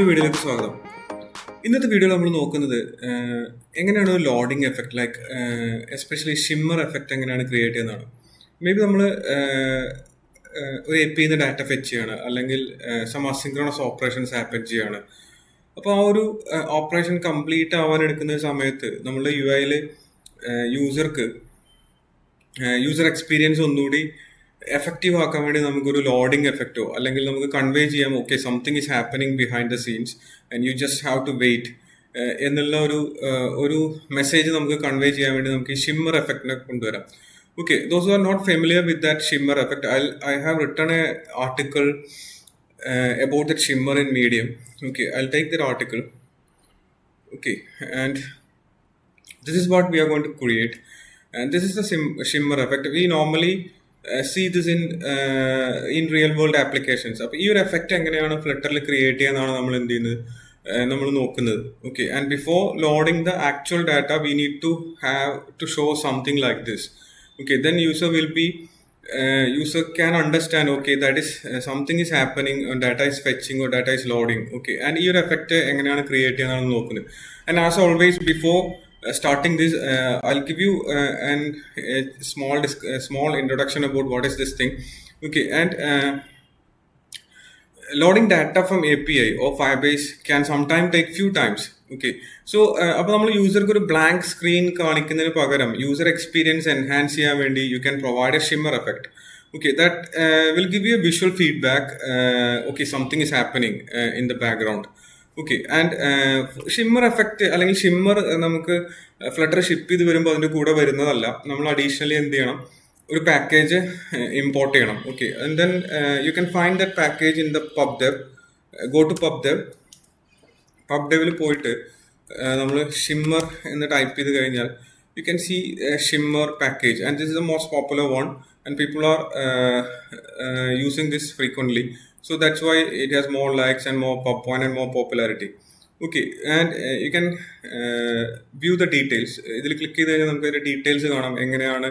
പുതിയൊരു വീഡിയോയിലേക്ക് സ്വാഗതം. ഇന്നത്തെ വീഡിയോയിൽ നമ്മൾ നോക്കുന്നത് എങ്ങനെയാണ് ഒരു loading effect like especially shimmer effect എങ്ങനെയാണ് ക്രിയേറ്റ് ചെയ്യുന്നതാണ്. മേ ബി നമ്മൾ ഒരു എ പി ഡാറ്റ ഫെച്ച് ചെയ്യാണ്, അല്ലെങ്കിൽ സം അസിൻക്രണസ് ഓപ്പറേഷൻസ് ഹാപ്പൻ ചെയ്യാണ്. അപ്പോൾ ആ ഒരു ഓപ്പറേഷൻ കംപ്ലീറ്റ് ആവാൻ എടുക്കുന്ന സമയത്ത് നമ്മളുടെ യു ഐയിൽ യൂസർ എക്സ്പീരിയൻസ് ഒന്നുകൂടി എഫക്റ്റീവ് ആക്കാൻ വേണ്ടി നമുക്കൊരു ലോഡിംഗ് എഫക്റ്റോ അല്ലെങ്കിൽ നമുക്ക് കൺവേ ചെയ്യാം, okay something is happening behind the scenes and you just have to wait എന്നുള്ള ഒരു മെസ്സേജ് നമുക്ക് കൺവേ ചെയ്യാൻ വേണ്ടി നമുക്ക് ഈ ഷിമ്മർ എഫക്റ്റിനെ കൊണ്ടുവരാം. Okay, those who are not familiar with that shimmer effect, I have written an article about that shimmer in Medium. Okay, I'll take that article. Okay, and this is what we are going to create, and this is the shimmer effect. We normally see this in real world applications. അപ്പോൾ ഈ ഒരു effect എങ്ങനെയാണ് ഫ്ലട്ടറിൽ create ചെയ്യാന്നാണ് നമ്മൾ എന്ത് ചെയ്യുന്നത്, നമ്മൾ നോക്കുന്നത്. Okay, and before loading the actual data we need to have to show something like this. Okay, then user can understand, okay, that is something is happening, data is fetching or data is loading. Okay, and your effect എങ്ങനെയാണ് create ചെയ്യാനാണ് നോക്കുന്നത്. And as always, before starting this, I'll give you a small introduction about what is this thing. Okay, and loading data from API or Firebase can sometimes take few times. Okay, so അപ്പോൾ നമ്മൾ യൂസർക്ക് ഒരു blank screen കാണിക്കുന്നതിന് പകരം user experience enhance ചെയ്യാൻ വേണ്ടി you can provide A shimmer effect. Okay, that will give you A visual feedback. Okay, something is happening in the background. Okay, and shimmer effect അല്ലെങ്കിൽ shimmer നമുക്ക് flutter ship ചെയ്ത് വരുമ്പോൾ അതിൻ്റെ കൂടെ വരുന്നതല്ല, നമ്മൾ അഡീഷണലി എന്ത് ചെയ്യണം, ഒരു പാക്കേജ് ഇമ്പോർട്ട് ചെയ്യണം. Okay, and then you can find that package in the PubDev. Go to PubDevൽ പോയിട്ട് നമ്മൾ ഷിമ്മർ എന്ന് ടൈപ്പ് ചെയ്ത് കഴിഞ്ഞാൽ you can see shimmer package, and this is the most popular one and people are using this frequently. So that's why it has more likes and more pub point and more popularity. Okay, and you can view the details. ഇതിൽ click ചെയ്ത് കഴിഞ്ഞാൽ നമുക്ക് അതിൻ്റെ details കാണാം, എങ്ങനെയാണ്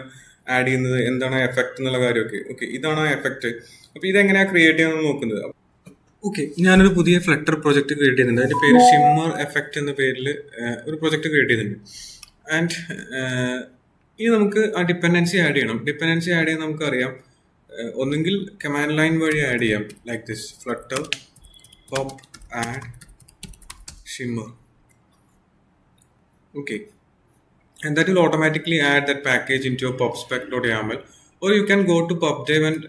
add ചെയ്യുന്നത്, എന്താണ് effect എന്നുള്ള കാര്യമൊക്കെ. ഓക്കെ, ഇതാണ് ആ എഫക്റ്റ്. അപ്പോൾ ഇതെങ്ങനെയാണ് ക്രിയേറ്റ് ചെയ്യാമെന്ന് നോക്കുന്നത്. ഓക്കെ, ഞാനൊരു പുതിയ ഫ്ലട്ടർ പ്രൊജക്റ്റ് ക്രിയേറ്റ് ചെയ്യുന്നുണ്ട്. അതിൻ്റെ പേര് ഷിമ്മർ എഫക്റ്റ് എന്ന പേരിൽ ഒരു പ്രൊജക്റ്റ് ക്രിയേറ്റ് ചെയ്യുന്നുണ്ട്. ആൻഡ് ഇനി നമുക്ക് ആ ഡിപ്പെൻഡൻസി ആഡ് ചെയ്യണം. ഡിപ്പെൻഡൻസി ആഡ് ചെയ്യാൻ നമുക്കറിയാം, ഒന്നെങ്കിൽ കമാൻഡ് ലൈൻ വഴി ആഡ് ചെയ്യാം, like this flutter pub add shimmer. Okay, and that will automatically add that package into your pubspec.yaml, or you can go to PubDev and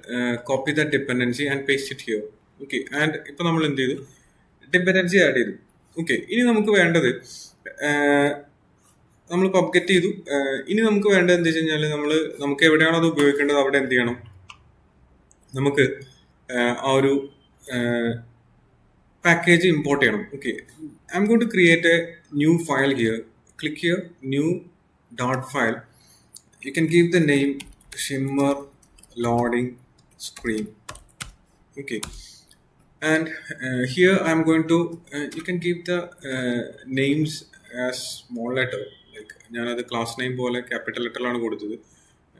copy that dependency and paste it here. Okay, and ഇപ്പോൾ നമ്മൾ എന്ത് ചെയ്തു, dependency add ചെയ്തു. Okay, ഇനി നമുക്ക് വേണ്ടത് നമ്മൾ പബ്ഗെറ്റ് ചെയ്തു. ഇനി നമുക്ക് വേണ്ടത് എന്താ വെച്ച് കഴിഞ്ഞാൽ നമുക്ക് എവിടെയാണോ അത് ഉപയോഗിക്കേണ്ടത് അവിടെ എന്ത് ചെയ്യണം, നമുക്ക് ആ ഒരു പാക്കേജ് ഇമ്പോർട്ട് ചെയ്യണം. Okay, I'm going to create a new file here. Click here, new dot file. You can give the name shimmer loading screen. Okay, and here I'm going to you can give the names as small letter, like ഞാനത് class name പോലെ capital ലെറ്ററിലാണ് കൊടുത്തത്,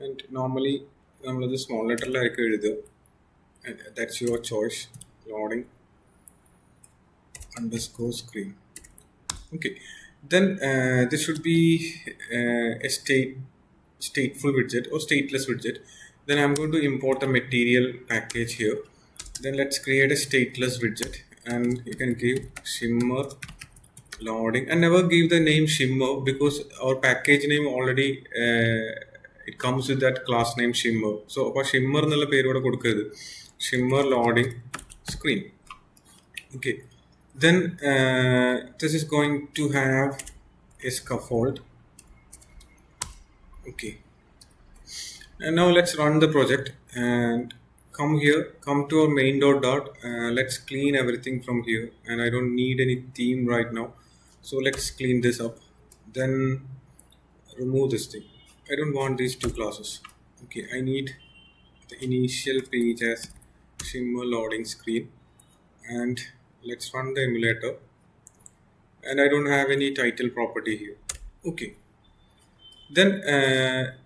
and normally നമ്മളത് small ലെറ്ററിലായിരിക്കും എഴുതുക. That's your choice. Loading underscore screen. Okay, then this should be a stateful widget or stateless widget. Then I'm going to import a material package here. Then let's create a stateless widget, and you can give shimmer loading, and never give the name shimmer because our package name already it comes with that class name shimmer. So appo shimmer ennulla peru oda kodukkerudhu, shimmer loading screen. Okay, then this is going to have a scaffold. Okay, and now let's run the project and come here, come to our main dot. Let's clean everything from here, and I don't need any theme right now, so let's clean this up. Then remove this thing. I don't want these two classes. Okay, I need the initial page as shimmer loading screen, and let's run the emulator, and I don't have any title property here. Okay, then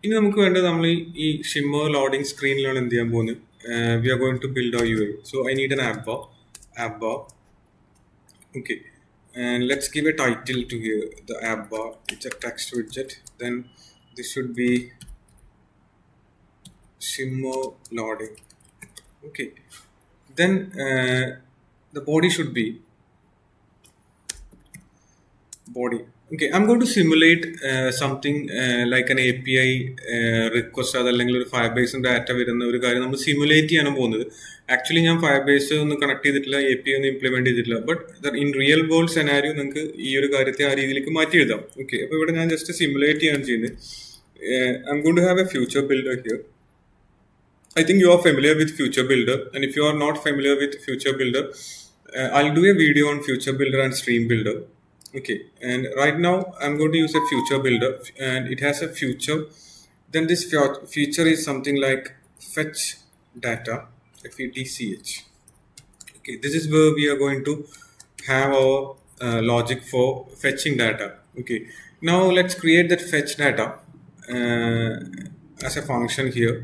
ഇനി നമുക്ക് വേണ്ടത് നമ്മൾ ഈ shimmer loading സ്ക്രീനിലാണ് എന്ത് ചെയ്യാൻ പോകുന്നത്. We are going to build our UI. So I need an app bar. Okay, and let's give a title to here, the app bar. It's a text widget. Then this should be shimmer loading. Okay, then the body should be body. Okay, I'm going to simulate something like an API request അതല്ലെങ്കിൽ ഒരു fire base data വരുന്ന ഒരു കാര്യം നമ്മൾ simulate ചെയ്യാനും പോകുന്നത്. Actually ഞാൻ fire base ഒന്നും കണക്ട് ചെയ്തിട്ടില്ല, API ഒന്നും ഇംപ്ലിമെന്റ് ചെയ്തിട്ടില്ല. But in real world scenario നിങ്ങൾക്ക് ഈ ഒരു കാര്യത്തെ ആ രീതിയിലേക്ക് മാറ്റി എഴുതാം. ഓക്കെ, അപ്പോൾ ഇവിടെ ഞാൻ ജസ്റ്റ് സിമുലേറ്റ് ചെയ്യാണ് ചെയ്യുന്നത്. I'm going to have a future builder here. I think you are familiar with Future Builder, and if you are not familiar with Future Builder, I'll do a video on Future Builder and Stream Builder. Okay, and right now I'm going to use a Future Builder, and it has a feature. Then this feature is something like fetch data, FETCH. Okay, this is where we are going to have our logic for fetching data. Okay, now let's create that fetch data as a function here.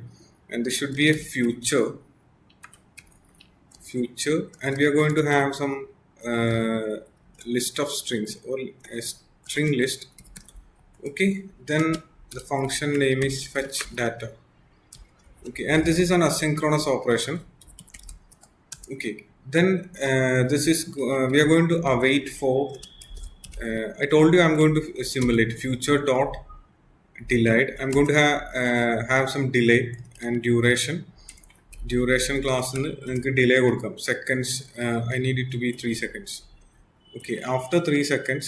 And this should be a future, and we are going to have some list of strings or a string list. Okay, then the function name is fetch data. Okay, and this is an asynchronous operation. Okay, then this is we are going to await for I told you I'm going to simulate future dot delayed. I'm going to have some delay and duration class നിങ്ങൾക്ക് delay കൊടുക്കാം. Seconds, I need it to be 3 seconds. Okay, after 3 seconds,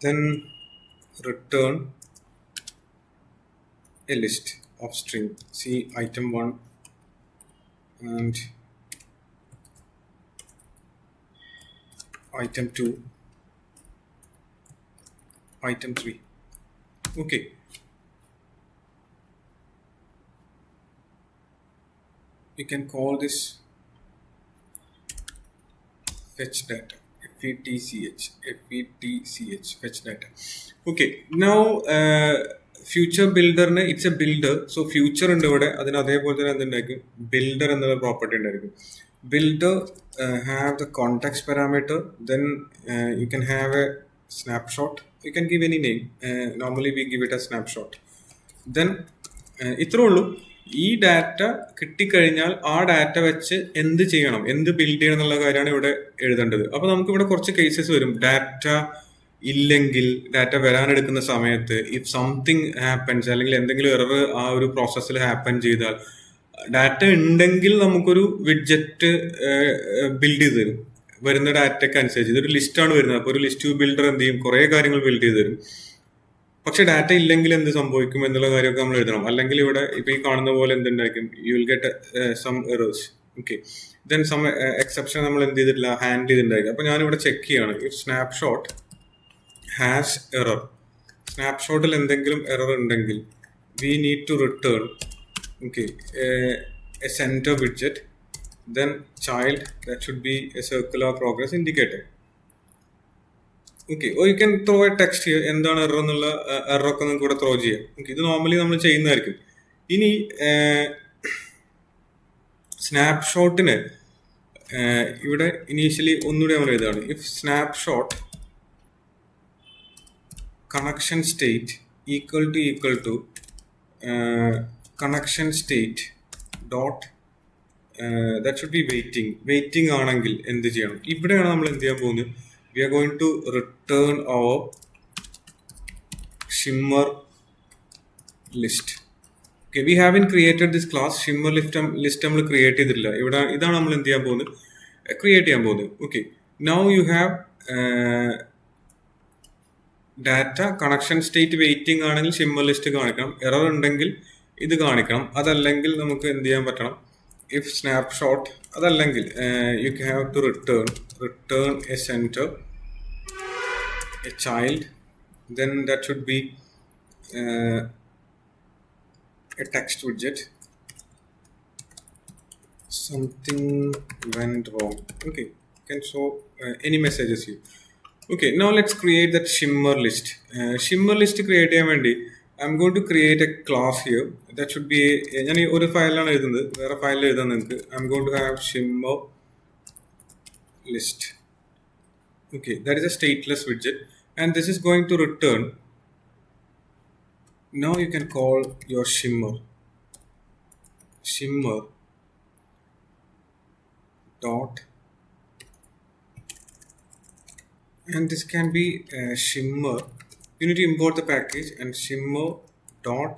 then return a list of string. See item 1 and item 2, item 3. Okay, you can call this fetch data, FETCH, fetch data. Okay, now future builder it's a builder, so future ഉണ്ട് ഇവിടെ. അതിന് അതേപോലെ തന്നെ എന്തുണ്ടായിരിക്കും, builder എന്നുള്ള property ഉണ്ടായിരിക്കും. Builder have the context parameter, then you can have a snapshot. You can give any name. Normally we give it a snapshot. Then ഇത്രേ ഉള്ളൂ. ഈ ഡാറ്റ കിട്ടിക്കഴിഞ്ഞാൽ ആ ഡാറ്റ വെച്ച് എന്ത് ചെയ്യണം, എന്ത് ബിൽഡ് ചെയ്യണം എന്നുള്ള കാര്യമാണ് ഇവിടെ എഴുതേണ്ടത്. അപ്പൊ നമുക്ക് ഇവിടെ കുറച്ച് കേസസ് വരും. ഡാറ്റ ഇല്ലെങ്കിൽ, ഡാറ്റ വരാനെടുക്കുന്ന സമയത്ത് ഇഫ് സംതിങ് ഹാപ്പൻസ്, അല്ലെങ്കിൽ എന്തെങ്കിലും എറർ ആ ഒരു പ്രോസസ്സിൽ ഹാപ്പൻ ചെയ്താൽ, ഡാറ്റ ഉണ്ടെങ്കിൽ നമുക്കൊരു വിഡ്ജറ്റ് ബിൽഡ് ചെയ്ത് തരും വരുന്ന ഡാറ്റയ്ക്ക് അനുസരിച്ച്. ഇതൊരു ലിസ്റ്റാണ് വരുന്നത്. അപ്പോൾ ഒരു ലിസ്റ്റ് ബിൽഡർ എന്ത് ചെയ്യും, കുറേ കാര്യങ്ങൾ ബിൽഡ് ചെയ്ത് തരും. പക്ഷെ ഡാറ്റ ഇല്ലെങ്കിൽ എന്ത് സംഭവിക്കും എന്നുള്ള കാര്യമൊക്കെ നമ്മൾ എഴുതണം. അല്ലെങ്കിൽ ഇവിടെ ഇപ്പൊ ഈ കാണുന്ന പോലെ എന്തുണ്ടായിരിക്കും, you will get some errors. Okay, then some exception നമ്മൾ എന്ത് ചെയ്തിട്ടില്ല, ഹാൻഡിൽ ചെയ്തിട്ടുണ്ടായിരിക്കും. അപ്പൊ ഞാനിവിടെ ചെക്ക് ചെയ്യാണ്, ഇഫ് സ്നാപ്ഷോട്ട് ഹാസ് എറർ, സ്നാപ്ഷോട്ടിൽ എന്തെങ്കിലും എറർ ഉണ്ടെങ്കിൽ we need to return a centre widget, then child, that should be a circular progress indicator. Okay, or you can throw a text here, എന്താണ് error എന്നുള്ള error ഒക്കെ നമുക്ക് ഇവിടെ throw ചെയ്യാം. Okay, ഇത് നോർമലി നമ്മൾ ചെയ്യുന്നതായിരിക്കും. ഇനി സ്നാപ്ഷോട്ടിന് ഇവിടെ ഇനീഷ്യലി ഒന്നുകൂടി നമ്മൾ എഴുതാണ്, if snapshot connection state equal to connection state dot that should be waiting ആണെങ്കിൽ എന്ത് ചെയ്യണം, ഇവിടെയാണ് നമ്മൾ എന്ത് ചെയ്യാൻ പോകുന്നത്. We are going to return our shimmer list. Okay, we haven't created this class shimmer list നമ്മൾ ക്രിയേറ്റ് ചെയ്തിട്ടില്ല. ഇവിടെ ഇതാണ് നമ്മൾ എന്ത് ചെയ്യാൻ പോകുന്നത്, ക്രിയേറ്റ് ചെയ്യാൻ പോകുന്നത്. Okay, now you have data connection state waiting ആണെങ്കിൽ shimmer ലിസ്റ്റ് കാണിക്കണം, എറർ ഉണ്ടെങ്കിൽ ഇത് കാണിക്കണം. അതല്ലെങ്കിൽ നമുക്ക് എന്ത് ചെയ്യാൻ പറ്റണം, if snapshot അതല്ലെങ്കിൽ you can have to return a center, a child, then that should be a text widget, something went wrong. Okay, you can show any messages here. Okay, now let's create that shimmer list. Shimmer list create ചെയ്യാൻ വേണ്ടി I'm going to create a class here. That should be ഞാൻ ഒരു ഫയലിലാണ് എഴുതുന്നത്, വേറെ ഫയലിൽ എഴുതാൻ നിങ്ങൾക്ക്. I'm going to have shimmer list. Okay, that is a stateless widget, and this is going to return. Now you can call your shimmer dot, and this can be shimmer. You need to import the package and shimmer dot.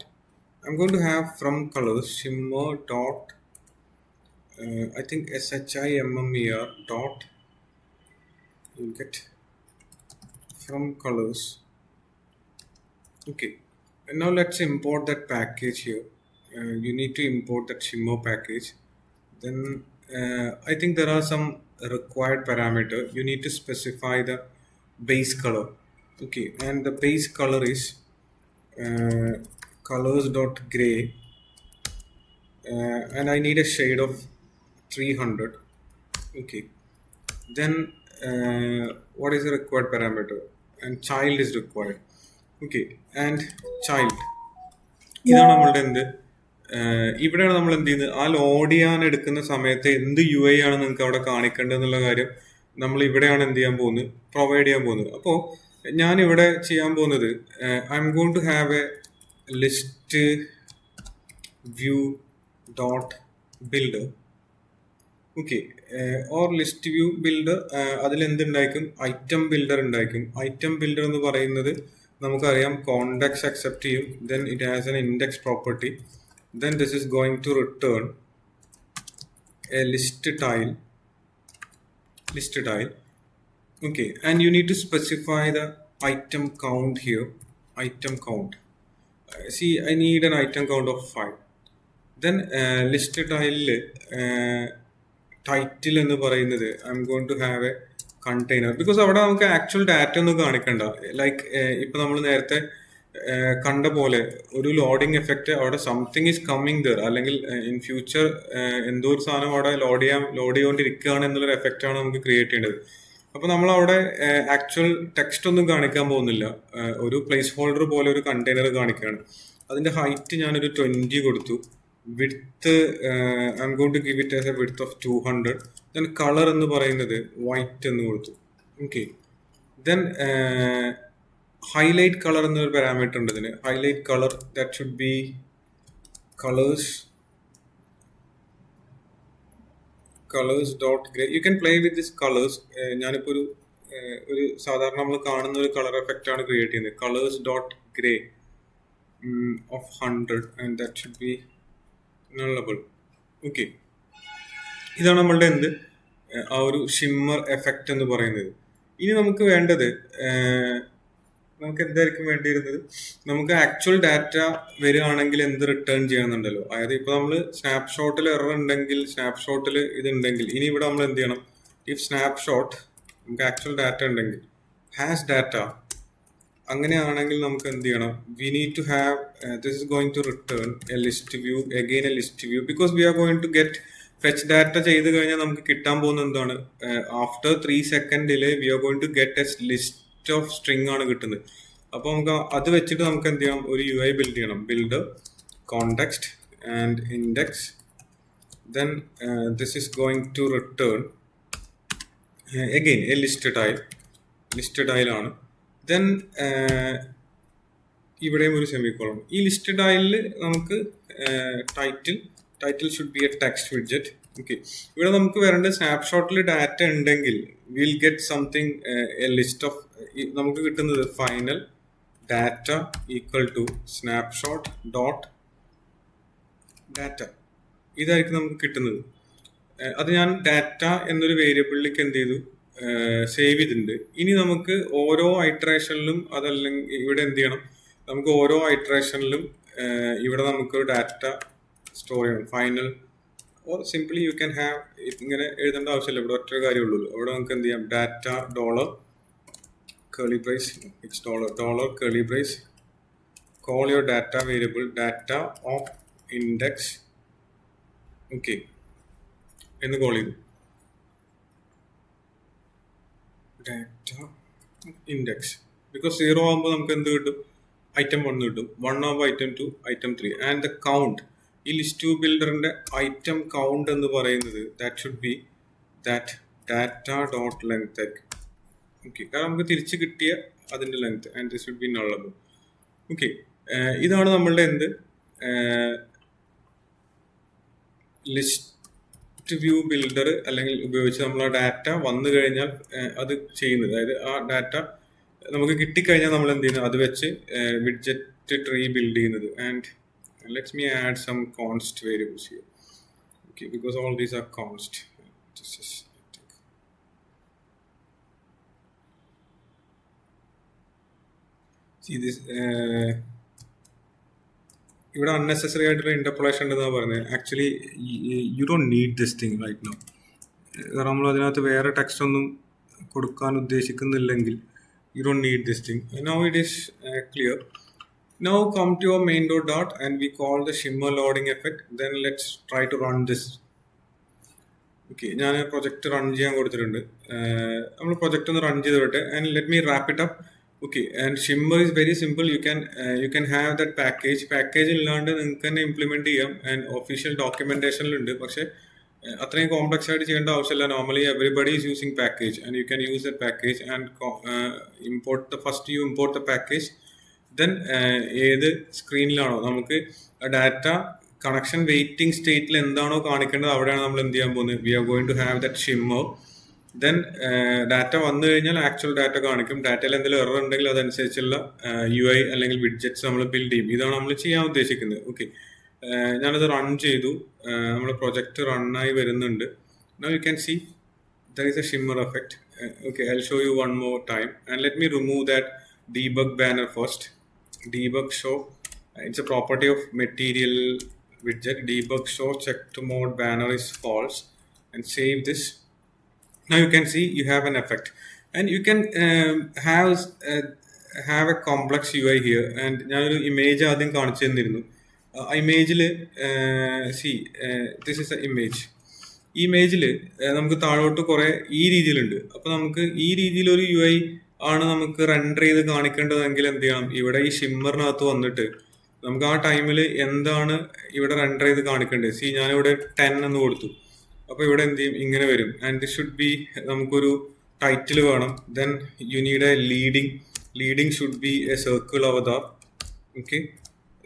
I'm going to have from colors shimmer dot. I think shimmer dot. You get from colors. Okay, and now let's import that package here. You need to import that shimmer package. Then I think there are some required parameter. You need to specify the base color. Okay, and the base color is colors dot gray, and I need a shade of 300. Okay, then what is the required parameter? And child is required. Okay, and child, ഇതാണ് നമ്മളുടെ എന്ത്, ഇവിടെയാണ് നമ്മൾ എന്ത് ചെയ്യുന്നത്, ആ load ചെയ്യാൻ എടുക്കുന്ന സമയത്ത് എന്ത് യു ഐ ആണ് നിങ്ങൾക്ക് അവിടെ കാണിക്കേണ്ടത് എന്നുള്ള കാര്യം നമ്മൾ ഇവിടെയാണ് എന്ത് ചെയ്യാൻ പോകുന്നത്, പ്രൊവൈഡ് ചെയ്യാൻ പോകുന്നത്. അപ്പോൾ ഞാൻ ഇവിടെ ചെയ്യാൻ പോകുന്നത് I'm going to have a list view dot builder. Okay, or list view builder, അതിൽ എന്തുണ്ടായിരിക്കും, ഐറ്റം ബിൽഡർ ഉണ്ടായിരിക്കും. ഐറ്റം ബിൽഡർ എന്ന് പറയുന്നത് നമുക്കറിയാം കോണ്ടെക്സ്റ്റ് അക്സെപ്റ്റ് ചെയ്യും, then it has an index property, then this is going to return a list tile. Okay, and you need to specify the item count here. Item count, see, I need an item count of 5. Then list tile title എന്ന് പറയുന്നത് I'm going to have a container, because അവിടെ നമുക്ക് actual data ഒന്നും കാണിക്കണ്ട. Like ഇപ്പൊ നമ്മൾ നേരത്തെ കണ്ട പോലെ ഒരു ലോഡിങ് എഫക്റ്റ്, അവിടെ സംതിങ് ഈസ് കമ്മിങ് ദർ, അല്ലെങ്കിൽ ഇൻ ഫ്യൂച്ചർ എന്തോ ഒരു സാധനം അവിടെ ലോഡ് ചെയ്തുകൊണ്ടിരിക്കുകയാണ് എന്നുള്ളൊരു എഫക്റ്റ് ആണ് നമുക്ക് ക്രിയേറ്റ് ചെയ്യേണ്ടത്. അപ്പൊ നമ്മൾ അവിടെ ആക്ച്വൽ ടെക്സ്റ്റ് ഒന്നും കാണിക്കാൻ പോകുന്നില്ല, ഒരു പ്ലേസ് ഹോൾഡർ പോലെ ഒരു കണ്ടെയ്നർ കാണിക്കുകയാണ്. അതിന്റെ ഹൈറ്റ് ഞാനൊരു 20 കൊടുത്തു. Width I'm going to give it as a width of 200. Then colour എന്ന് പറയുന്നത് വൈറ്റ് എന്ന് കൊടുത്തു. ഓക്കെ, ദെൻ ഹൈലൈറ്റ് കളർ എന്നൊരു പാരാമീറ്റർ ഉണ്ട് ഇതിന്. Highlight colour, that should be colours dot grey. You can play with this colours. ഞാനിപ്പോൾ ഒരു സാധാരണ നമ്മൾ കാണുന്ന ഒരു കളർ എഫക്റ്റ് ആണ് ക്രിയേറ്റ് ചെയ്യുന്നത്. Colours dot grey of 100, and that should be nullable. Okay, ഇതാണ് നമ്മളുടെ എന്ത്, ആ ഒരു ഷിമ്മർ എഫക്റ്റ് എന്ന് പറയുന്നത്. ഇനി നമുക്ക് വേണ്ടത്, നമുക്ക് എന്തായിരിക്കും വേണ്ടിയിരുന്നത്, നമുക്ക് ആക്ച്വൽ ഡാറ്റ വരികയാണെങ്കിൽ എന്ത് റിട്ടേൺ ചെയ്യണമെന്നുണ്ടല്ലോ. അതായത് ഇപ്പൊ നമ്മൾ സ്നാപ്ഷോട്ടിൽ എറർ ഉണ്ടെങ്കിൽ, സ്നാപ്ഷോട്ടിൽ ഇതുണ്ടെങ്കിൽ, ഇനി ഇവിടെ നമ്മൾ എന്ത് ചെയ്യണം, ഇഫ് സ്നാപ്ഷോട്ട് നമുക്ക് ആക്ച്വൽ ഡാറ്റ ഉണ്ടെങ്കിൽ ഹാസ് ഡാറ്റ, അങ്ങനെയാണെങ്കിൽ നമുക്ക് എന്ത് ചെയ്യണം, we need to have this is going to return a list view, again a list view, because we are going to get fetch data ചെയ്ത് കഴിഞ്ഞാൽ നമുക്ക് കിട്ടാൻ പോകുന്ന എന്താണ്, ആഫ്റ്റർ 3 സെക്കൻഡില് we are going to get a list of string ആണ് കിട്ടുന്നത്. അപ്പോൾ നമുക്ക് അത് വെച്ചിട്ട് നമുക്ക് എന്ത് ചെയ്യാം, ഒരു യു ഐ ബിൽഡ് ചെയ്യണം. Build context and index, then this is going to return again a list tile ആണ്. ദെൻ ഇവിടെയും ഒരു സെമിക്കോളൺ. ഈ ലിസ്റ്റ് ടൈലിൽ നമുക്ക് title should be a text widget. Okay, ഇവിടെ നമുക്ക് വരേണ്ട സ്നാപ്ഷോട്ടിൽ ഡാറ്റ ഉണ്ടെങ്കിൽ will get something a list of, നമുക്ക് കിട്ടുന്നത് final data equal to snapshot dot data, ഇതായിരിക്കും നമുക്ക് കിട്ടുന്നത്. അത് ഞാൻ ഡാറ്റ എന്നൊരു വേരിയബിളിലേക്ക് എന്ത് ചെയ്തു, സേവ് ചെയ്തിട്ടുണ്ട്. ഇനി നമുക്ക് ഓരോ ഐട്രേഷനിലും, അതല്ലെങ്കിൽ ഇവിടെ എന്ത് ചെയ്യണം, നമുക്ക് ഓരോ ഐട്രേഷനിലും ഇവിടെ നമുക്കൊരു ഡാറ്റ സ്റ്റോർ ചെയ്യണം. Final or simply U can have, ഇങ്ങനെ എഴുതേണ്ട ആവശ്യമില്ല, ഇവിടെ ഒറ്റ കാര്യമുള്ളൂ. ഇവിടെ നമുക്ക് എന്ത് ചെയ്യാം, data dollar curly brace, it's dollar curly brace, call your data variable data of index. Okay, എന്ന് കോൾ ചെയ്തു ഡാറ്റ ഇൻഡെക്സ്. ബിക്കോസ് 0 ആകുമ്പോൾ നമുക്ക് എന്ത് കിട്ടും, ഐറ്റം 1 കിട്ടും, 1 of item 2, item 3 and the count. ഈ ലിസ്റ്റ് ടു ബിൽഡറിന്റെ ഐറ്റം കൗണ്ട് എന്ന് പറയുന്നത് that should be that data dot length ആയിരിക്കും. ഓക്കെ, കാരണം നമുക്ക് തിരിച്ച് കിട്ടിയ അതിന്റെ length and this should be nullable. Okay, ഇതാണ് നമ്മളുടെ എന്ത് ലിസ്റ്റ് വ്യൂ ബിൽഡർ അല്ലെങ്കിൽ ഉപയോഗിച്ച് നമ്മൾ ആ ഡാറ്റ വന്നു കഴിഞ്ഞാൽ അത് ചെയ്യുന്നത്. അതായത് ആ ഡാറ്റ നമുക്ക് കിട്ടിക്കഴിഞ്ഞാൽ നമ്മൾ എന്ത് ചെയ്യുന്നത്, അത് വെച്ച് വിഡ്ജറ്റ് ട്രീ ബിൽഡ് ചെയ്യുന്നത്. And let's me add some const variables here. Okay, because all these are const. ഇവിടെ അൺനെസസറി ആയിട്ടുള്ള ഇന്റർപോളേഷൻ ഉണ്ടെന്നാണ് പറയുന്നത്. Actually you don't need this thing right now. കാരണം നമ്മൾ അതിനകത്ത് വേറെ ടെക്സ്റ്റ് ഒന്നും കൊടുക്കാൻ ഉദ്ദേശിക്കുന്നില്ലെങ്കിൽ you don't need this thing. Now it is clear. Now come to your main.dot and we call the shimmer loading effect. Then let's try to run this. Okay, ഞാൻ project run ചെയ്യാൻ കൊടുത്തിട്ടുണ്ട്. നമ്മൾ project ഒന്ന് run ചെയ്ത് വിട്ടെ and let me wrap it up. Okay, and shimmer is very simple. You can have that package ഇല്ലാണ്ട് നിങ്ങൾക്ക് തന്നെ ഇംപ്ലിമെന്റ് ചെയ്യാം. ആൻഡ് ഒഫീഷ്യൽ ഡോക്യുമെന്റേഷനിലുണ്ട്. പക്ഷെ അത്രയും കോംപ്ലക്സ് ആയിട്ട് ചെയ്യേണ്ട ആവശ്യമില്ല. Normally everybody is using package and you can use the package and first you import the package. Then ഏത് സ്ക്രീനിലാണോ നമുക്ക് ഡാറ്റ കണക്ഷൻ വെയിറ്റിംഗ് സ്റ്റേറ്റിൽ എന്താണോ കാണിക്കേണ്ടത് അവിടെയാണ് നമ്മൾ എന്ത് ചെയ്യാൻ പോകുന്നത്. We are going to have that shimmer. Then data വന്നു കഴിഞ്ഞാൽ ആക്ച്വൽ ഡാറ്റ കാണിക്കും. ഡാറ്റയിൽ എന്തെങ്കിലും എറർ ഉണ്ടെങ്കിൽ അതനുസരിച്ചുള്ള UI അല്ലെങ്കിൽ വിഡ്ജറ്റ്സ് നമ്മൾ ബിൽഡ് ചെയ്യും. ഇതാണ് നമ്മൾ ചെയ്യാൻ ഉദ്ദേശിക്കുന്നത്. ഓക്കെ, ഞാനത് റൺ ചെയ്തു. നമ്മുടെ പ്രൊജക്ട് റണ്ണായി വരുന്നുണ്ട്. Now you can see there is a shimmer effect. Okay, I'll show you one more time and let me remove that debug banner first. Debug show, it's a property of material widget. Debug show checked mode banner is false and save this. Now you can see you have an effect and you can have a complex UI here. And ഞാനൊരു image ആദ്യം കാണിച്ചു തന്നിരുന്നു. ഇമേജിൽ this is A image. ഈ ഇമേജിൽ നമുക്ക് താഴോട്ട് കുറെ ഈ രീതിയിലുണ്ട്. അപ്പൊ നമുക്ക് ഈ രീതിയിലൊരു UI ആണ് നമുക്ക് റെൻഡർ ചെയ്ത് കാണിക്കേണ്ടതെങ്കിൽ എന്ത് ചെയ്യണം, ഇവിടെ ഈ ഷിമ്മറിനകത്ത് വന്നിട്ട് നമുക്ക് ആ ടൈമിൽ എന്താണ് ഇവിടെ റെൻഡർ ചെയ്ത് കാണിക്കേണ്ടത്. ഞാനിവിടെ 10 എന്ന് കൊടുത്തു. അപ്പൊ ഇവിടെ എന്ത് ചെയ്യും, ഇങ്ങനെ വരും. ആൻഡ് ദിസ് ഷുഡ് ബി, നമുക്കൊരു ടൈറ്റിൽ വേണം. Then you need a leading should be a circle avatar. Okay,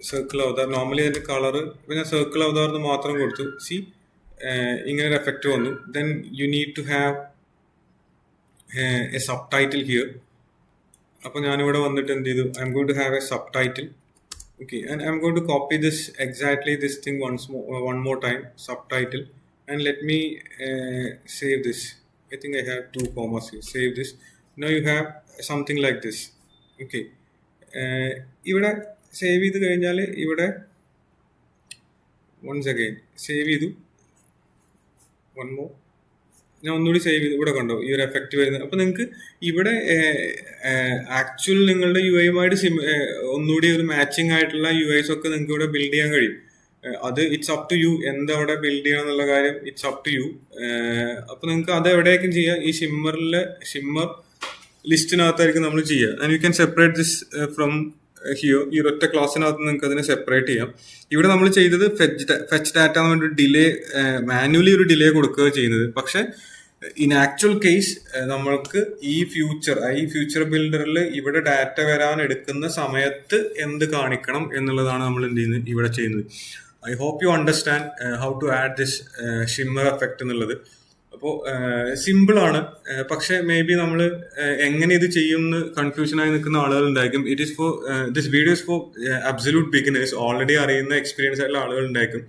circle avatar. Normally അതിന്റെ കളർ ഞാൻ സർക്കിൾ അവതാർ എന്ന് മാത്രം കൊടുത്തു. ഇങ്ങനെ ഒരു എഫക്റ്റ് വന്നു. Then you need to have a subtitle here. അപ്പൊ ഞാനിവിടെ വന്നിട്ട് എന്ത് ചെയ്തു, I'm going to have a subtitle. Okay, and I'm going to copy this thing one more time, subtitle, and let me save this. I think I have 2 commas here. Save this. Now you have something like this. Okay, ഇവിടെ save ചെയ്ത് കഴിഞ്ഞാൽ ഇവിടെ once again save ചെയ്തു. one more. ഞാൻ ഒന്നുകൂടി save ചെയ്തു. ഇവിടെ കണ്ടോ ഈ ഒരു എഫക്റ്റ് വരുന്നത്. അപ്പൊ നിങ്ങൾക്ക് ഇവിടെ ആക്ച്വൽ നിങ്ങളുടെ UIയുമായിട്ട് ഒന്നുകൂടി ഒരു മാച്ചിങ് ആയിട്ടുള്ള UIs ഒക്കെ നിങ്ങൾക്ക് ഇവിടെ ബിൽഡ് ചെയ്യാൻ കഴിയും. അത് ഇറ്റ്സ് അപ് ടു യു, എന്താ ബിൽഡ് ചെയ്യണം എന്നുള്ള കാര്യം ഇറ്റ്സ് അപ് ടു യു. അപ്പൊ നിങ്ങൾക്ക് അത് എവിടേക്കും ചെയ്യാം. ഈ ഷിമ്മർ ലിസ്റ്റിനകത്തായിരിക്കും നമ്മൾ ചെയ്യുക. And you can separate this from here. ഈ ഒറ്റ ക്ലാസ്സിനകത്ത് നിങ്ങൾക്ക് അതിനെ സെപ്പറേറ്റ് ചെയ്യാം. ഇവിടെ നമ്മൾ ചെയ്തത് ഫെച്ച് ഡാറ്റ എന്ന് പറഞ്ഞിട്ട് ഡിലേ, മാനുവലി ഒരു ഡിലേ കൊടുക്കുക ചെയ്യുന്നത്. പക്ഷെ ഇൻ ആക്ച്വൽ കേസ് നമ്മൾക്ക് ഈ ഫ്യൂച്ചർ ബിൽഡറിൽ ഇവിടെ ഡാറ്റ വരാൻ എടുക്കുന്ന സമയത്ത് എന്ത് കാണിക്കണം എന്നുള്ളതാണ് നമ്മൾ എന്ത് ചെയ്യുന്നത് ഇവിടെ ചെയ്യുന്നത്. I hope you understand how to add this shimmer effect എന്നുള്ളത്. അപ്പോൾ സിമ്പിളാണ്, പക്ഷെ മേ ബി നമ്മൾ എങ്ങനെ ഇത് ചെയ്യുമെന്ന് കൺഫ്യൂഷനായി നിൽക്കുന്ന ആളുകൾ ഉണ്ടായിരിക്കും. It is for this video is for absolute beginners. Already അറിയുന്ന എക്സ്പീരിയൻസ് ആയിട്ടുള്ള ആളുകൾ ഉണ്ടായിരിക്കും.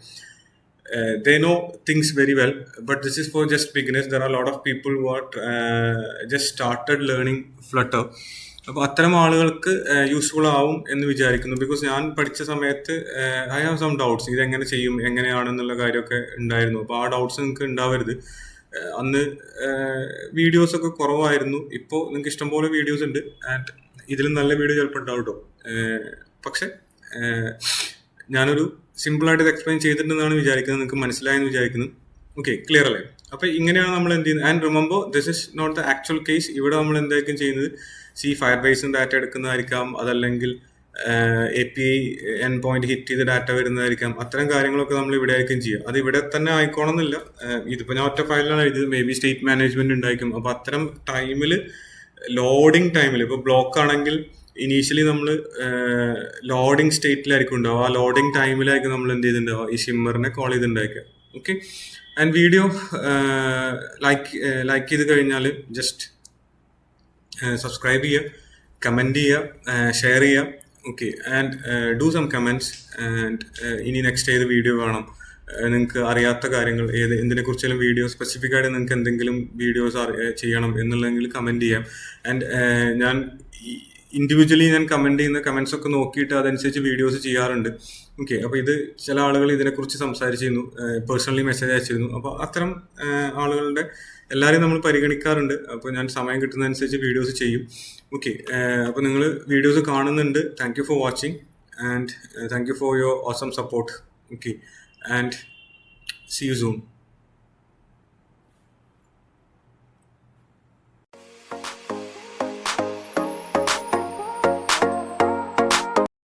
They know things very well, but this is for just beginners. There are a lot of people who are just started learning Flutter. അപ്പോൾ അത്തരം ആളുകൾക്ക് useful ആവും എന്ന് വിചാരിക്കുന്നു. ബിക്കോസ് ഞാൻ പഠിച്ച സമയത്ത് ഐ ഹാവ് സം ഡൗട്ട്സ്, ഇതെങ്ങനെ ചെയ്യും എങ്ങനെയാണെന്നുള്ള കാര്യമൊക്കെ ഉണ്ടായിരുന്നു. അപ്പോൾ ആ ഡൗട്ട്സ് നിങ്ങൾക്ക് ഉണ്ടാവരുത്. അന്ന് വീഡിയോസ് ഒക്കെ കുറവായിരുന്നു. ഇപ്പോൾ നിങ്ങൾക്ക് ഇഷ്ടംപോലെ വീഡിയോസ് ഉണ്ട്. ആൻഡ് ഇതിലും നല്ല വീഡിയോ ചിലപ്പോൾ ഉണ്ടാവും കേട്ടോ. പക്ഷെ ഞാനൊരു സിമ്പിളായിട്ട് ഇത് എക്സ്പ്ലെയിൻ ചെയ്തിട്ടുണ്ടെന്നാണ് വിചാരിക്കുന്നത്. നിങ്ങൾക്ക് മനസ്സിലായെന്ന് വിചാരിക്കുന്നു. ഓക്കെ, ക്ലിയർ അല്ലേ? അപ്പോൾ ഇങ്ങനെയാണ് നമ്മൾ എന്ത് ചെയ്യുന്നത്. And remember, this is not the actual case. ഇവിടെ നമ്മൾ എന്തായിരിക്കും ചെയ്യുന്നത്, ഫയർ ബേസിൽ ഡാറ്റ എടുക്കുന്നതായിരിക്കാം, അതല്ലെങ്കിൽ API എൻ പോയിന്റ് ഹിറ്റ് ചെയ്ത് ഡാറ്റ വരുന്നതായിരിക്കാം. അത്തരം കാര്യങ്ങളൊക്കെ നമ്മൾ ഇവിടെ ആയിരിക്കും ചെയ്യുക. അത് ഇവിടെ തന്നെ ആയിക്കോണമെന്നില്ല. ഇതിപ്പോൾ ഞാൻ ഒറ്റ ഫയലിലാണ് എഴുതിയത്, മേ ബി സ്റ്റേറ്റ് മാനേജ്മെന്റ് ഉണ്ടായിരിക്കും. അപ്പോൾ അത്തരം ടൈമിൽ, ലോഡിങ് ടൈമിൽ, ഇപ്പോൾ ബ്ലോക്ക് ആണെങ്കിൽ ഇനീഷ്യലി നമ്മൾ ലോഡിങ് സ്റ്റേറ്റിലായിരിക്കും ഉണ്ടാവുക. ആ ലോഡിങ് ടൈമിലായിരിക്കും നമ്മൾ എന്ത് ചെയ്തിട്ടുണ്ടാവുക, ഈ ഷിമ്മറിനെ കോൾ ചെയ്തിട്ടുണ്ടായിരിക്കുക. ഓക്കെ, ആൻഡ് വീഡിയോ ലൈക്ക് ചെയ്ത് കഴിഞ്ഞാൽ ജസ്റ്റ് സബ്സ്ക്രൈബ് ചെയ്യുക, കമൻറ്റ് ചെയ്യുക, ഷെയർ ചെയ്യുക. Okay, and do some comments. And ഇനി നെക്സ്റ്റ് ഏത് വീഡിയോ കാണാം, നിങ്ങൾക്ക് അറിയാത്ത കാര്യങ്ങൾ എന്തിനെക്കുറിച്ചാലും വീഡിയോ സ്പെസിഫിക് ആയിട്ട് നിങ്ങൾക്ക് എന്തെങ്കിലും വീഡിയോസ് ചെയ്യണം എന്നുള്ളതെങ്കിൽ കമൻറ്റ് ചെയ്യാം. ആൻഡ് ഞാൻ ഇൻഡിവിജ്വലി ഞാൻ കമൻറ്റ് ചെയ്യുന്ന കമൻറ്റ്സ് ഒക്കെ നോക്കിയിട്ട് അതനുസരിച്ച് വീഡിയോസ് ചെയ്യാറുണ്ട്. ഓക്കെ, അപ്പോൾ ഇത് ചില ആളുകൾ ഇതിനെക്കുറിച്ച് സംസാരിച്ചിരുന്നു, പേഴ്സണലി മെസ്സേജ് അയച്ചിരുന്നു. അപ്പോൾ അത്തരം ആളുകളുടെ എല്ലാവരെയും നമ്മൾ പരിഗണിക്കാറുണ്ട്. അപ്പോൾ ഞാൻ സമയം കിട്ടുന്നതനുസരിച്ച് വീഡിയോസ് ചെയ്യും. ഓക്കെ, അപ്പോൾ നിങ്ങൾ വീഡിയോസ് കാണുന്നുണ്ട്. Thank you for watching and thank you for your awesome support. Okay, and see you soon.